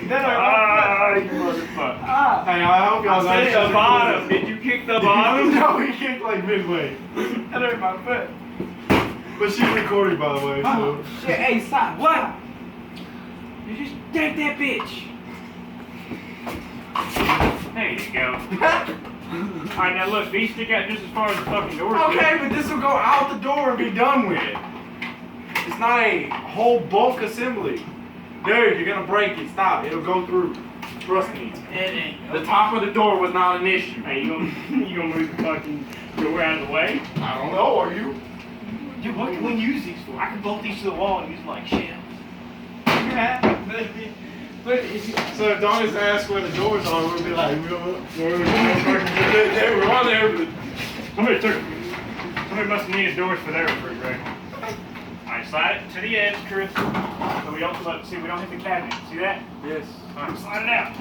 That You motherfucker. Hey, I hope y'all I said the bottom. Did you kick the bottom? No, he kicked like midway. That hurt my foot. But she's recording, by the way, so. Oh, shit, hey, stop. What? You just take that bitch. There you go. Alright, now look, these stick out just as far as the fucking doors. Okay, but this will go out the door and be done with. It's not a whole bulk assembly. Dude, you're gonna break it. Stop. It'll go through. Trust me. The top of the door was not an issue. Hey, you gonna move the fucking door out of the way? I don't know. Are you? Dude, what can we use these for? I can bolt these to the wall and use them like shells. But if you... So if Donnie's asked where the doors are, we'll be like, we're on there. But Somebody must have needed doors for their refrigerator. Alright, slide it to the edge, Chris. So we don't look, see, we don't hit the cabinet. See that? yes. Alright, slide it out.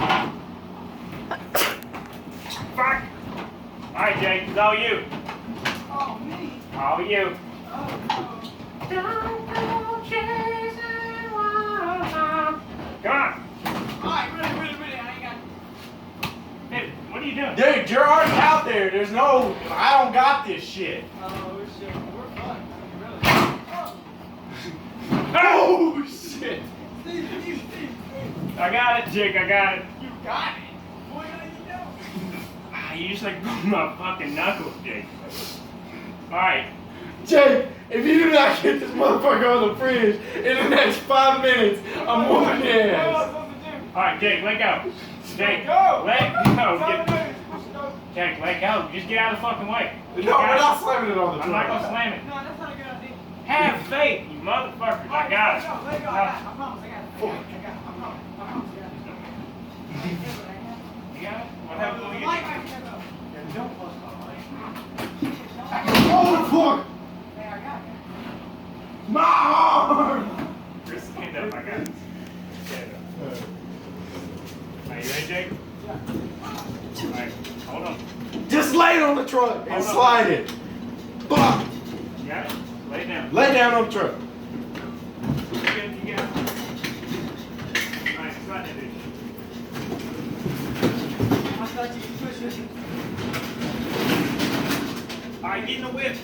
Fuck! Alright, Jake, it's all you. Oh, me. All you. Oh, Don't go chasing wild. Come on. Alright, really, I ain't got... Dude, what are you doing? Dude, you're already out there. There's no, I don't got this shit. Oh, shit, we're fine. Really. Oh, shit. Steve. I got it, Jake, I got it. You got it. Boy, how you know? You just like broke my fucking knuckles, Jake. Alright. Jake, if you do not get this motherfucker on the fridge in the next 5 minutes, I'm whooping your What am I ass. supposed to do? Alright, Jake, let go. Jake, Go. let go. Go. Jake, let go. Just get out of the fucking way. No, we're not slamming it on the I'm not gonna truck. slam it. No, that's not a good idea. Have faith, you motherfuckers. I got it. Let go. I promise. I got it. I promise. I got it. You got it? What happened when we get Don't close my light. Oh, fuck! Hey, I got it. My arm! Chris, stand up. I got it. Stand up. Are you ready, Jake? Alright, hold on. Just lay it on the truck and slide it. Fuck! You got it? Lay it down. Lay down on the truck. You get it? Alright, slide that bitch. I thought you could push it. Alright, get in the whip.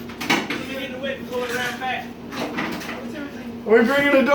Get in the whip and pull it around back. What's everything? We're bringing the